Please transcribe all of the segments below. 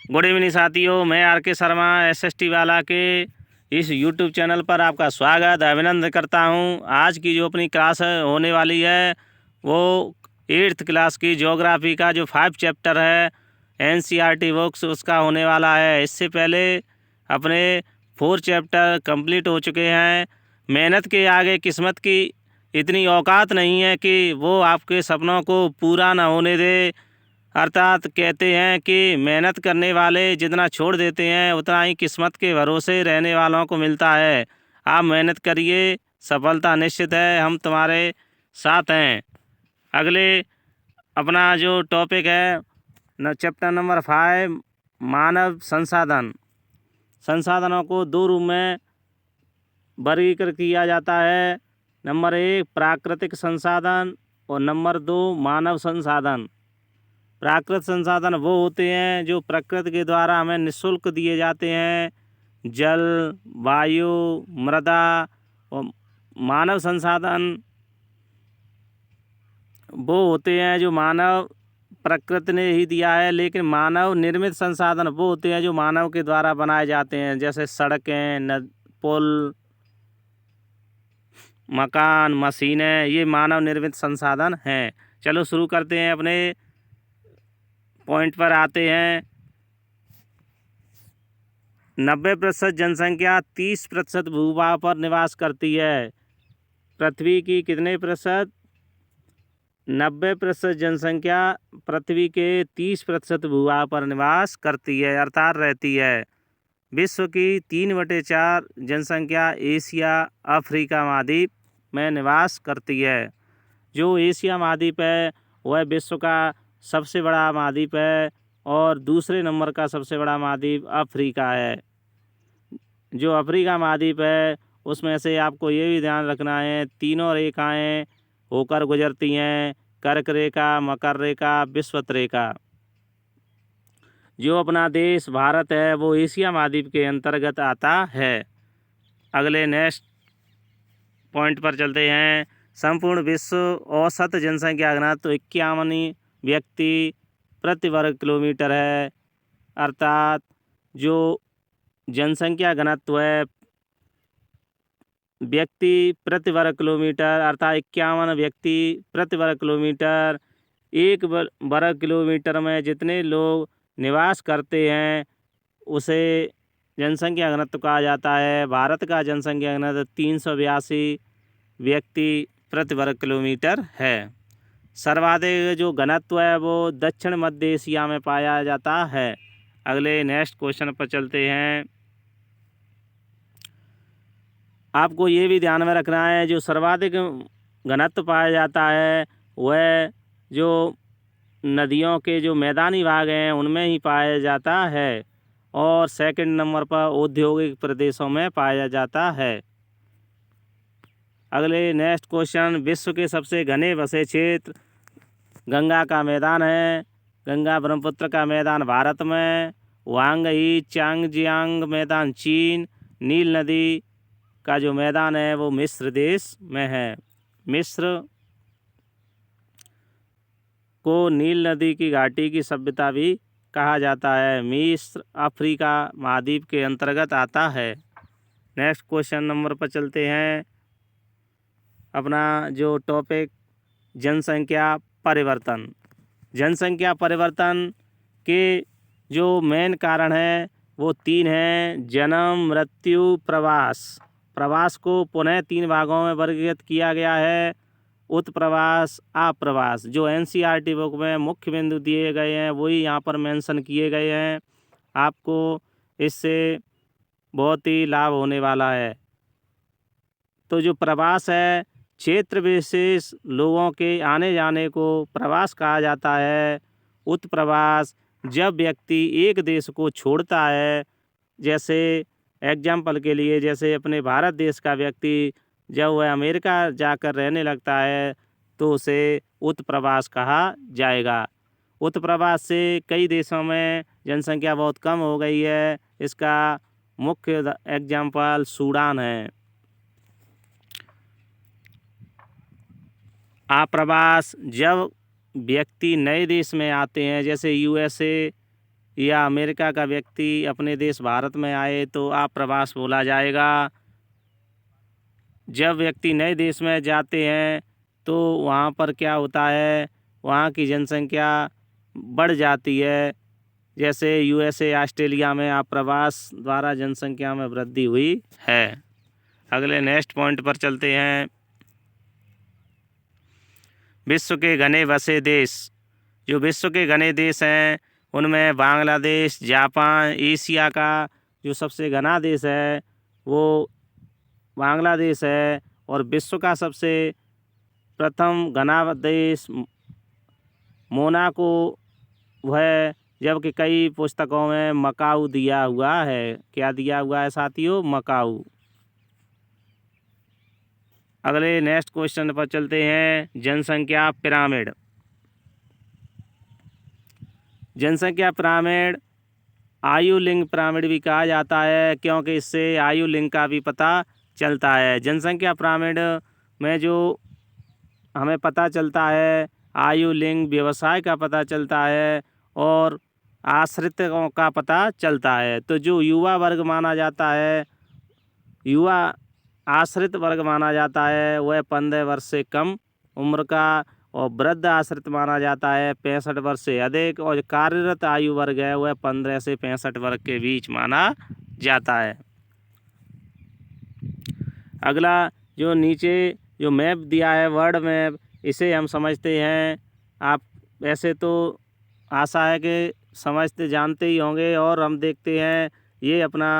Good evening साथियों, मैं are के शर्मा एसएसटी वाला के इस यूट्यूब चैनल पर आपका स्वागत अभिनंदन करता हूं। आज की जो अपनी क्लास होने वाली है वो 8th क्लास की ज्योग्राफी का जो 5 चैप्टर है एनसीईआरटी बुक्स उसका होने वाला है। इससे पहले अपने 4 चैप्टर कंप्लीट हो चुके हैं। मेहनत के आगे किस्मत की इतनी औकात नहीं है कि वो आपके सपनों को पूरा ना होने दे। अर्थात कहते हैं कि मेहनत करने वाले जितना छोड़ देते हैं उतना ही किस्मत के भरोसे रहने वालों को मिलता है। आप मेहनत करिए, सफलता निश्चित है, हम तुम्हारे साथ हैं। अगले अपना जो टॉपिक है चैप्टर नंबर 5 मानव संसाधन। संसाधनों को 2 रूप में वर्गीकृत किया जाता है। नंबर 1 प्राकृतिक संसाधन और नंबर 2 मानव संसाधन। प्राकृतिक संसाधन वो होते हैं जो प्रकृति के द्वारा हमें निःशुल्क दिए जाते हैं, जल, वायु, मृदा। और मानव संसाधन वो होते हैं जो मानव प्रकृति ने ही दिया है, लेकिन मानव निर्मित संसाधन वो होते हैं जो मानव के द्वारा बनाए जाते हैं, जैसे सड़कें, पुल, मकान, मशीनें, ये मानव निर्मित संसाधन हैं। चलो शुरू करते हैं, अपने पॉइंट पर आते हैं। 90% जनसंख्या 30% भूभाग पर निवास करती है। पृथ्वी की कितने प्रतिशत? 90% जनसंख्या पृथ्वी के 30% भूभाग पर निवास करती है अर्थात रहती है। विश्व की 3/4 जनसंख्या एशिया अफ्रीका महाद्वीप में निवास करती है। जो एशिया महाद्वीप है वह विश्व का सबसे बड़ा महाद्वीप है और दूसरे नंबर का सबसे बड़ा महाद्वीप अफ्रीका है। जो अफ्रीका महाद्वीप है उसमें से आपको ये भी ध्यान रखना है, तीनों रेखाएं होकर गुजरती हैं, कर्क रेखा, मकर रेखा, विषुवत रेखा। जो अपना देश भारत है वो एशिया महाद्वीप के अंतर्गत आता है। अगले नेक्स्ट पॉइंट पर चलते हैं। संपूर्ण विश्व औसत जनसंख्या घनत्व 51 व्यक्ति प्रति वर्ग किलोमीटर है। अर्थात जो जनसंख्या घनत्व है व्यक्ति प्रति वर्ग किलोमीटर, अर्थात 51 व्यक्ति प्रति वर्ग किलोमीटर। एक वर्ग किलोमीटर में जितने लोग निवास करते हैं उसे जनसंख्या घनत्व कहा जाता है। भारत का जनसंख्या घनत्व 382 व्यक्ति प्रति वर्ग किलोमीटर है। सर्वाधिक जो घनत्व है वो दक्षिण मध्य एशिया में पाया जाता है। अगले नेक्स्ट क्वेश्चन पर चलते हैं। आपको ये भी ध्यान में रखना है जो सर्वाधिक घनत्व पाया जाता है वह जो नदियों के जो मैदानी भाग हैं उनमें ही पाया जाता है और सेकंड नंबर पर औद्योगिक प्रदेशों में पाया जाता है। अगले नेक्स्ट क्वेश्चन, विश्व के सबसे घने बसे क्षेत्र। गंगा का मैदान है, गंगा ब्रह्मपुत्र का मैदान भारत में, वांगही चांगजियांग मैदान चीन, नील नदी का जो मैदान है वो मिस्र देश में है। मिस्र को नील नदी की घाटी की सभ्यता भी कहा जाता है। मिस्र अफ्रीका महाद्वीप के अंतर्गत आता है। नेक्स्ट क्वेश्चन नंबर पर चलते हैं। अपना जो टॉपिक जनसंख्या परिवर्तन। जनसंख्या परिवर्तन के जो मेन कारण हैं वो 3 हैं, जन्म, मृत्यु, प्रवास। प्रवास को पुनः 3 भागों में वर्गीकृत किया गया है, उत्प्रवास, आप्रवास। जो एनसीईआरटी बुक में मुख्य बिंदु दिए गए हैं वही यहाँ पर मेंशन किए गए हैं। आपको इससे बहुत ही लाभ होने वाला है। तो जो प्रवास है, क्षेत्र विशेष लोगों के आने जाने को प्रवास कहा जाता है। उत्प्रवास जब व्यक्ति एक देश को छोड़ता है, जैसे एग्जाम्पल के लिए जैसे अपने भारत देश का व्यक्ति जब वह अमेरिका जाकर रहने लगता है तो उसे उत्प्रवास कहा जाएगा। उत्प्रवास से कई देशों में जनसंख्या बहुत कम हो गई है। इसका मुख्य एग्जाम्पल सूडान है। आप्रवास जब व्यक्ति नए देश में आते हैं, जैसे यूएसए, या अमेरिका का व्यक्ति अपने देश भारत में आए तो आप्रवास बोला जाएगा। जब व्यक्ति नए देश में जाते हैं तो वहाँ पर क्या होता है, वहाँ की जनसंख्या बढ़ जाती है। जैसे यूएसए, ऑस्ट्रेलिया में आप्रवास द्वारा जनसंख्या में वृद्धि हुई है। अगले नेक्स्ट पॉइंट पर चलते हैं। विश्व के घने बसे देश। जो विश्व के घने देश हैं उनमें बांग्लादेश, जापान, एशिया का जो सबसे घना देश है वो बांग्लादेश है। और विश्व का सबसे प्रथम घना देश मोनाको है, जबकि कई पुस्तकों में मकाऊ दिया हुआ है। क्या दिया हुआ है साथियों? मकाऊ। अगले नेक्स्ट क्वेश्चन पर चलते हैं। जनसंख्या पिरामिड। जनसंख्या पिरामिड आयु लिंग पिरामिड भी कहा जाता है, क्योंकि इससे आयु लिंग का भी पता चलता है। जनसंख्या पिरामिड में जो हमें पता चलता है आयु लिंग व्यवसाय का पता चलता है और आश्रितों का पता चलता है। तो जो युवा वर्ग माना जाता है, युवा आश्रित वर्ग माना जाता है वह 15 वर्ष से कम उम्र का, और वृद्ध आश्रित माना जाता है 65 वर्ष से अधिक, और कार्यरत आयु वर्ग है वह 15 से 65 वर्ग के बीच माना जाता है। अगला जो नीचे जो मैप दिया है वर्ल्ड मैप, इसे हम समझते हैं। आप वैसे तो आशा है कि समझते जानते ही होंगे। और हम देखते हैं ये अपना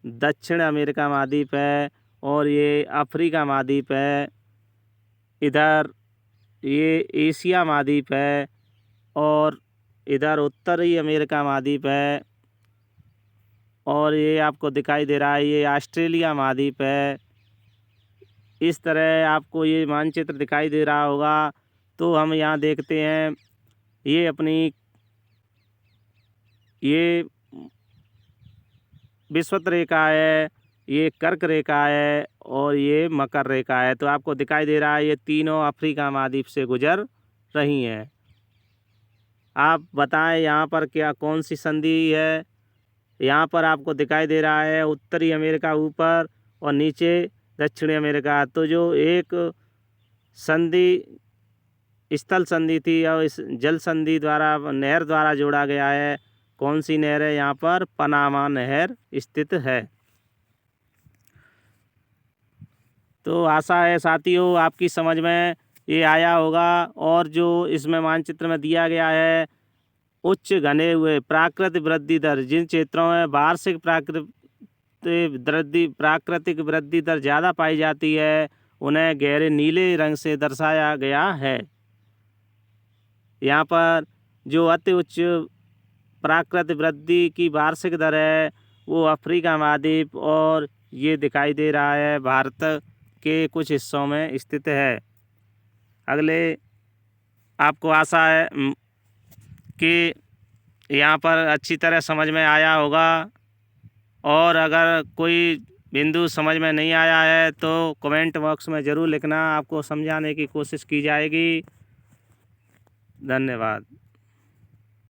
दक्षिण अमेरिका महाद्वीप है और ये अफ्रीका महाद्वीप है। इधर ये एशिया महाद्वीप है और इधर उत्तरी अमेरिका महाद्वीप है। और ये आपको दिखाई दे रहा है ये ऑस्ट्रेलिया महाद्वीप है। इस तरह आपको ये मानचित्र दिखाई दे रहा होगा। तो हम यहाँ देखते हैं ये अपनी ये विषुवत रेखा है, ये कर्क रेखा है और ये मकर रेखा है। तो आपको दिखाई दे रहा है ये तीनों अफ्रीका महाद्वीप से गुजर रही हैं। आप बताएं यहाँ पर क्या कौन सी संधि है? यहाँ पर आपको दिखाई दे रहा है उत्तरी अमेरिका ऊपर और नीचे दक्षिणी अमेरिका। तो जो एक संधि स्थल संधि थी और इस जल संधि द्वारा नहर द्वारा जोड़ा गया है। कौन सी नहर है? यहाँ पर पनामा नहर स्थित है। तो आशा है साथियों आपकी समझ में ये आया होगा। और जो इसमें मानचित्र में दिया गया है उच्च घने हुए प्राकृतिक वृद्धि दर, जिन क्षेत्रों में वार्षिक प्राकृतिक वृद्धि दर ज़्यादा पाई जाती है उन्हें गहरे नीले रंग से दर्शाया गया है। यहाँ पर जो अति उच्च प्राकृतिक वृद्धि की वार्षिक दर है वो अफ्रीका महाद्वीप और ये दिखाई दे रहा है भारत के कुछ हिस्सों में स्थित है। अगले आपको आशा है कि यहाँ पर अच्छी तरह समझ में आया होगा। और अगर कोई बिंदु समझ में नहीं आया है तो कमेंट बॉक्स में ज़रूर लिखना, आपको समझाने की कोशिश की जाएगी। धन्यवाद।